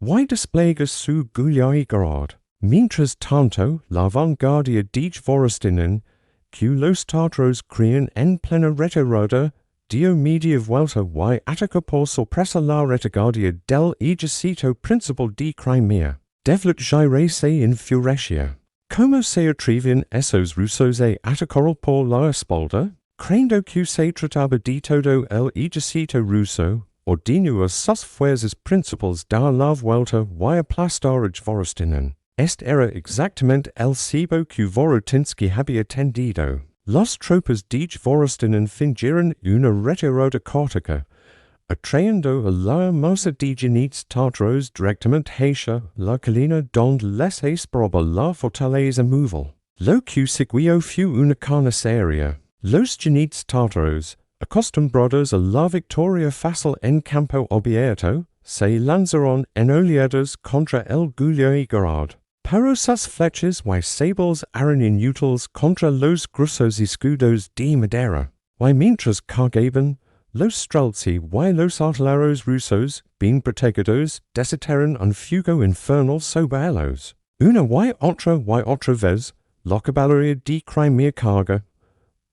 y desplegó su Guliaigorod. Mientras tanto, la vanguardia de Vorostinin, q los tártaros crean en plena retirada, dio media vuelta y ataca por sorpresa la retaguardia del ejército principal de Crimea. Devlet gire se enfurecia. Como se atrevian esos rusos a atacar por la espalda? Creyendo que se trataba de todo el ejército ruso, ordenó a sus fuerzas principales dar la vuelta y aplastar a Vorostinen. Este era exactamente el cibo que Vorotinsky había tendido. Las tropas de Vorostinen fingieron una retirada cortica, atrayendo a la masa de jenízaros tártaros directamente hacia la colina donde les esperaba la fortaleza móvil. Lo que siguió fue una carnicería. Los jenízaros tártaros, acostumbrados a la victoria fácil en campo abierto, se lanzaron en oleadas contra el Guliagrad. Pero sus flechas y sables eran inútiles contra los gruesos escudos de madera, y mientras cargaban, los streltsy y los artilleros rusos, bien protegidos, desataron un fuego infernal sobre ellos. Una y otra vez, la caballería de Crimea carga,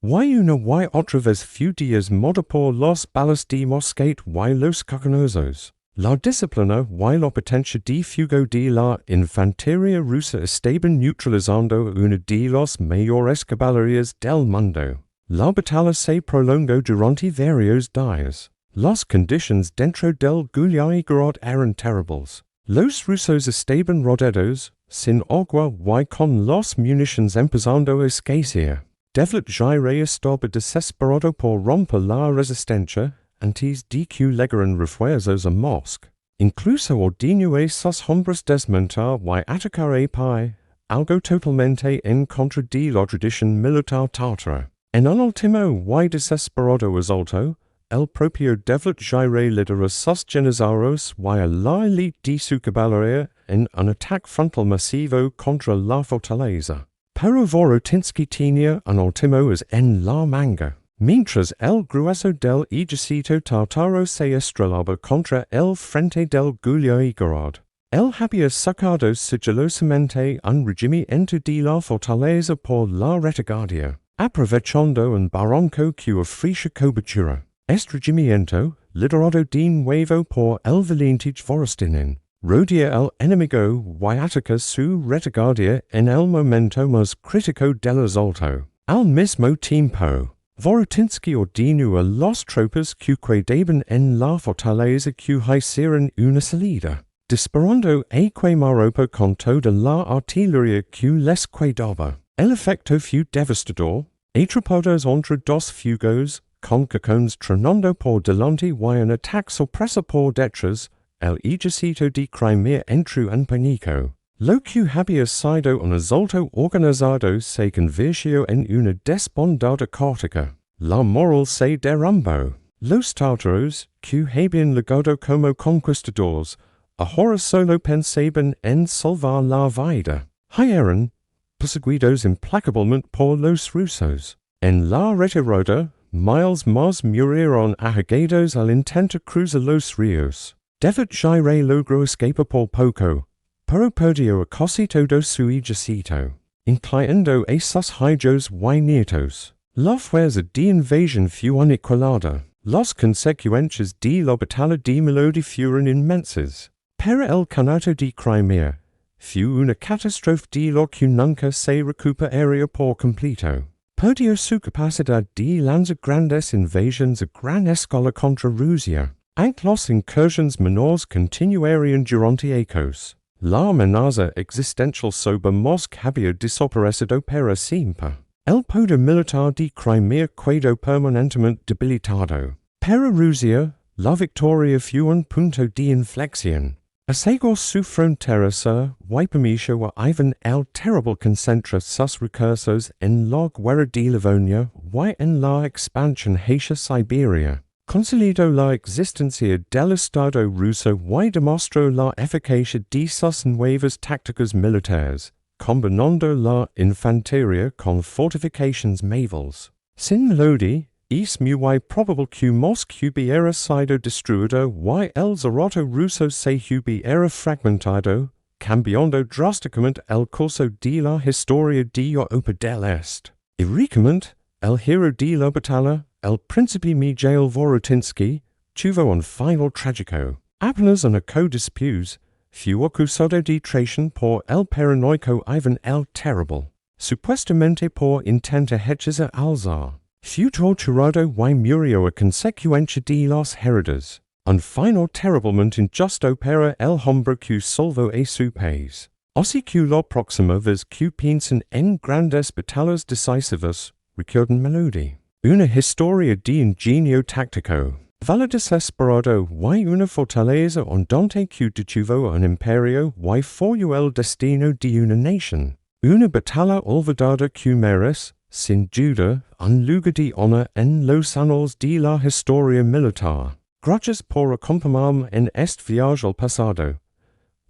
y una y otra vez fue diezmada por las balas de mosquete y los cañonazos. La disciplina y la potencia de fuego de la infantería rusa estaban neutralizando una de las mayores caballerías del mundo. La batalla se prolongó durante varios días. Las condiciones dentro del Guliagrad eran terribles. Los rusos estaban rodeados, sin agua y con las municiones empezando a escasear. Devlet gire estaba desesperado por romper la resistencia, antes de que llegaran refuerzos a Moscú. Incluso ordenó a sus hombres desmontar y atacar a pie, algo totalmente en contra de la tradición militar tártara. En un último y desesperado asalto, el propio Devlet gire lideró sus jenízaros y a la élite de su caballería en un ataque frontal masivo contra la fortaleza. Pero Vorotinsky tenía un último as en la manga. Mientras el grueso del ejército tártaro se estrellaba contra el frente del Guliagrad, él había sacado sigilosamente un regimiento de la fortaleza por la retaguardia, aprovechando un barranco que ofrecía cobertura. Este regimiento, liderado de nuevo por el valiente Vorostinen, rodea el enemigo y ataca su retaguardia en el momento más crítico del asalto. Al mismo tiempo, Vorotinsky ordenó a las tropas que quedaban en la fortaleza que hicieran una salida, disparando a quemarropa con toda la artillería que les quedaba. El efecto fue devastador, atrapados entre dos fugos, con cacones tronando por delante y un ataque sorpresa por detrás, el ejército de Crimea entró en pánico. Lo que había sido un asalto organizado se convirtió en una desbandada cortica. La moral se derrumbó. Los tártaros, que habían llegado como conquistadores, ahora solo pensaban en salvar la vida. Eran perseguidos implacablemente por los rusos. En la retirada, miles más murieron ahogados al intentar cruzar los ríos. Devlet gire logró escapar por poco, pero perdió casi todo su ejército, incluyendo a sus hijos y nietos. La fuerza de invasión fue aniquilada. Las consecuencias de la batalla de Molodi fueron inmensas. Pero el Kanato de Crimea fue una catástrofe de la que nunca se recuperaría por completo. Perdió su capacidad de lanzar grandes invasiones a gran escala contra Rusia. Aunque las incursiones menores continuarían durante años, la amenaza existencial sobre Moscú había desaparecido para siempre. El poder militar de Crimea quedó permanentemente debilitado. Para Rusia, la victoria fue un punto de inflexión. Asegurar su frontera sur y permitió a Ivan el Terrible concentrar sus recursos en la guerra de Livonia y en la expansión hacia Siberia. Consolidó la existencia del Estado ruso y demostró la eficacia de sus nuevas tácticas militares, combinando la infantería con fortificaciones móviles. Sin Molodi, es muy probable que Moscú hubiera sido destruida y el zarato ruso se hubiera fragmentado, cambiando drásticamente el curso de la historia de Europa del Este. Irrecomment, el hero de la batalla, el príncipe Miguel Vorotinsky, tuvo un final trágico. Apenas una co-dispuse, fue acusado de traición por el paranoico Ivan el Terrible, supuestamente por intento hechizar al zar. Fue torturado y murió a consecuencia de los heridos. Un final terriblement injusto para el hombre que salvó a su país. Así que la próxima vez que piensen en grandes batallas decisivas, recuerden Molodi. Una historia de ingenio táctico. Vale desesperado y una fortaleza donde que detuvo un imperio y forjó el destino de una nación. Una batalla olvidada que merece, sin duda, un lugar de honor en los anales de la historia militar. Gracias por acompañarme en este viaje al pasado.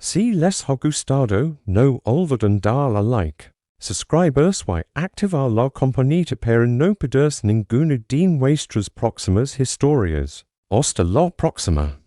Si les ha gustado, no olviden darle like, suscribirse y activar la campanita para no perderse ninguna de nuestras próximas historias. Hasta la próxima.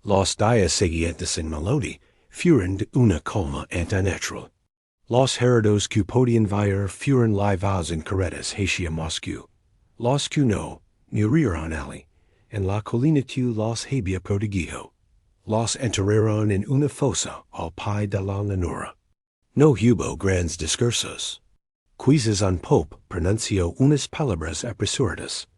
Los días siguientes en Molodi fueron de una calma antinatural. Los heridos que podían ver fueron llevados en carretas hacia Moscú. Los que no, murieron allí, en la colina que los había protegido. Los enterraron en una fosa al pie de la llanura. No hubo grandes discursos. Quizás un pope pronunció unas palabras apresuradas.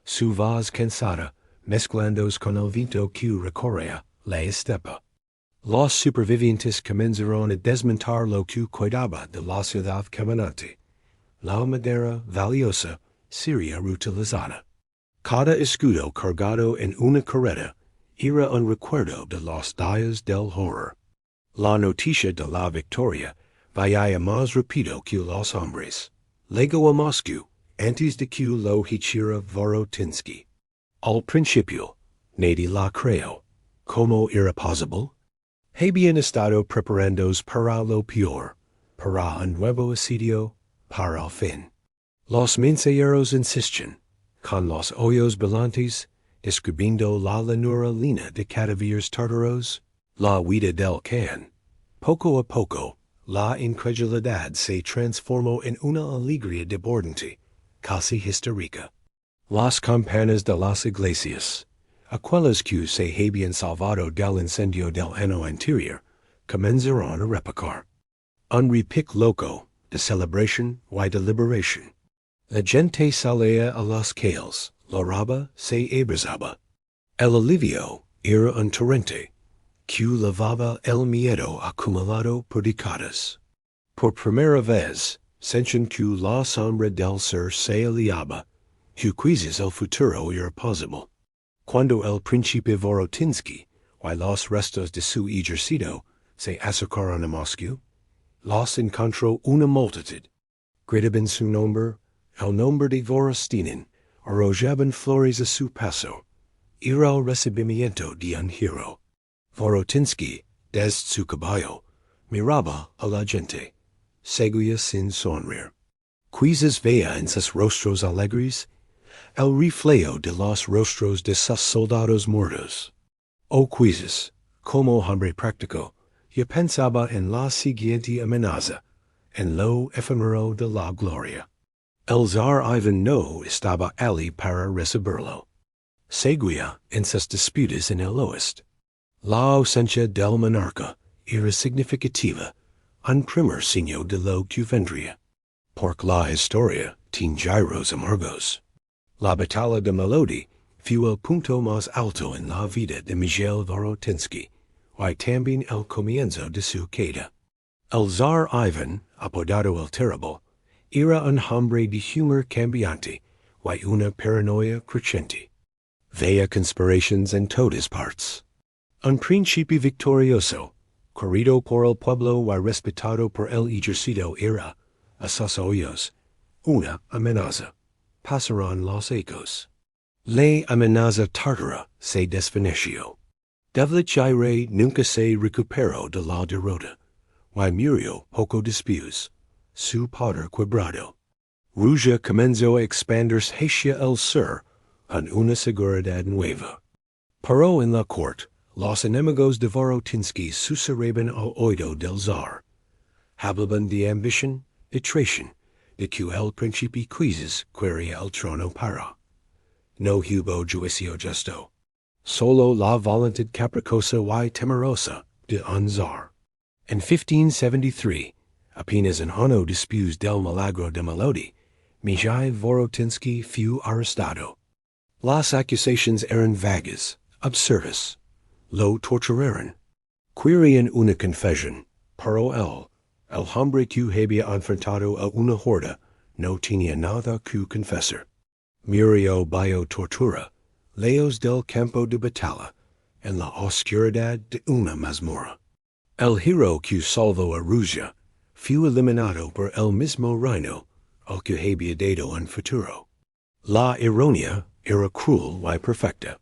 Su voz cansada, mezclándose con el viento que recorría la estepa. Los supervivientes comenzaron a desmontar lo que quedaba de la ciudad caminante. La madera valiosa sería reutilizada. Cada escudo cargado en una carreta era un recuerdo de los días del horror. La noticia de la victoria vaya más rápido que los hombres. Llegó a Moscú antes de que lo hiciera Vorotinsky. Al principio, nadie la creyó. ¿Cómo era posible? Habían estado preparándose para lo peor, para un nuevo asedio, para el fin. Los mensajeros insisten, con los hoyos volantes, describiendo la llanura lina de cadaveres tártaros, la huida del can. Poco a poco, la incredulidad se transformó en una alegría desbordante, casi histérica. Las campanas de las iglesias, aquellas que se habían salvado del incendio del año anterior, comenzaron a repicar. Un repique loco, de celebración y de liberación. La gente salía a las calles, la raba se abrazaba. El alivio era un torrente, que lavaba el miedo acumulado por décadas. Por primera vez, sentí que la sombra del ser se aliaba, que quizás el futuro era posible. Cuando el príncipe Vorotinsky y los restos de su ejército se acercaron a Moscú, los encontró una multitud. Gritaban su nombre, el nombre de Vorostinin, arrojaban flores a su paso. Era el recibimiento de un hero. Vorotinsky, desde su caballo, miraba a la gente, seguía sin sonreír. Quizás veía en sus rostros alegres el reflejo de los rostros de sus soldados muertos. O quizás, como hombre práctico, yo pensaba en la siguiente amenaza, en lo efímero de la gloria. El zar Ivan no estaba allí para recibirlo. Seguía en sus disputas en el oeste. La ausencia del monarca era significativa, un primer signo de lo que vendría. Porque la historia tiene giros amargos. La batalla de Molodi fue el punto más alto en la vida de Miguel Vorotinsky, y también el comienzo de su caída. El zar Ivan, apodado el Terrible, era un hombre de humor cambiante y una paranoia creciente. Veía conspiraciones en todas partes. Un príncipe victorioso, querido por el pueblo y respetado por el ejército era, a sus oídos, una amenaza. Pasaron los ecos. La amenaza tártara se desvaneció. Devletjaire nunca se recuperó de la derrota, y murió poco después, su poder quebrado. Rusia comenzó a expandirse hacia el sur en una seguridad nueva. Pero en la corte, los enemigos de Vorotinsky susurraban al oído del zar. Hablaban de ambición, de traición, de que el príncipe quizás quería el trono para. No hubo juicio justo. Solo la voluntad caprichosa y temerosa de un zar. En 1573, apenas un año después del Milagro de Molodi, Miguel Vorotinsky fue arrestado. Las acusaciones eran vagas, absurdas. Lo torturaron. Querían una confesión, pero el hombre que había enfrentado a una horda, no tenía nada que confesar. Murió bajo tortura, lejos del campo de batalla, en la oscuridad de una mazmorra. El hero que salvó a Rusia fue eliminado por el mismo reino al que había dado un futuro. La ironía era cruel y perfecta.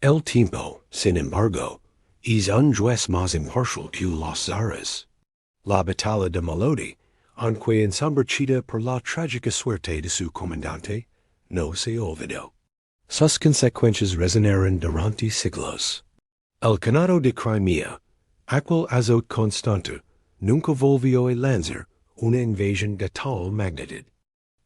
El tiempo, sin embargo, es un juez más imparcial que los zares. La batalla de Molodi, aunque ensombrecida por la trágica suerte de su comandante, no se olvidó. Sus consecuencias resonaron durante siglos. El Khanado de Crimea, aquel azot constante, nunca volvió a lanzar una invasión de tal magnitud.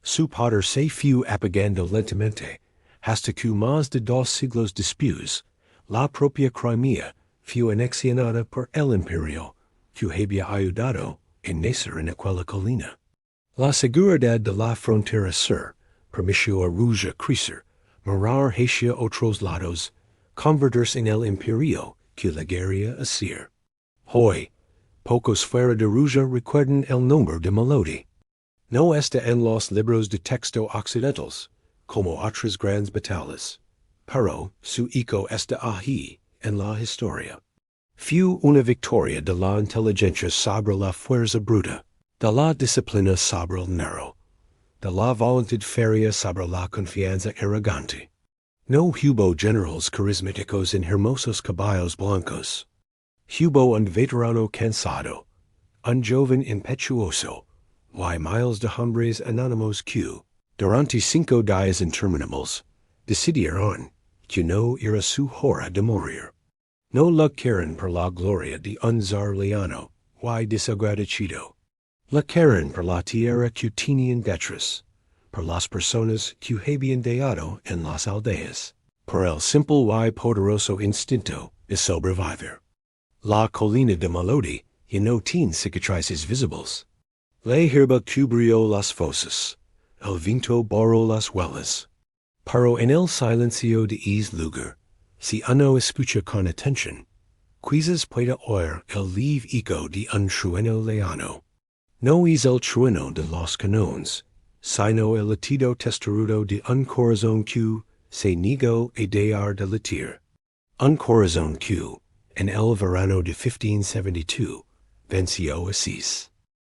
Su poder se fue apagando lentamente, hasta que más de 2 siglos después, la propia Crimea fue anexionada por el imperio, que había ayudado en nacer en aquella colina. La seguridad de la frontera sur permitió a Rusia crecer, morar hacia otros lados, convertirse en el imperio que la quería hacer. Hoy, pocos fuera de Rusia recuerdan el nombre de Molodi. No está en los libros de texto occidentales, como otras grandes batallas, pero su eco está ahí en la historia. Fue una victoria de la inteligencia sobre la fuerza bruta, de la disciplina sobre el nervo, de la voluntad férrea sobre la confianza arrogante. No hubo generales carismáticos en hermosos caballos blancos. Hubo un veterano cansado, un joven impetuoso, y miles de hombres anónimos que, Durante 5 dias interminables, decidieron que no era su hora de morir. No la quieren por la gloria de un zar leano, y desagradecido. La quieren por la tierra que tenían detrás, por las personas que habían dejado en las aldeas, por el simple y poderoso instinto de sobrevivir. La colina de Molodi ya no tiene cicatrices visibles. La hierba cubrió las fosas, el viento borró las huellas. Pero en el silencio de ese lugar, si uno escucha con atención, quizás pueda oír el leve eco de un trueno leano. No es el trueno de los cañones, sino el latido testarudo de un corazón que se negó a dejar de latir. Un corazón que, en el verano de 1572, venció a Cis.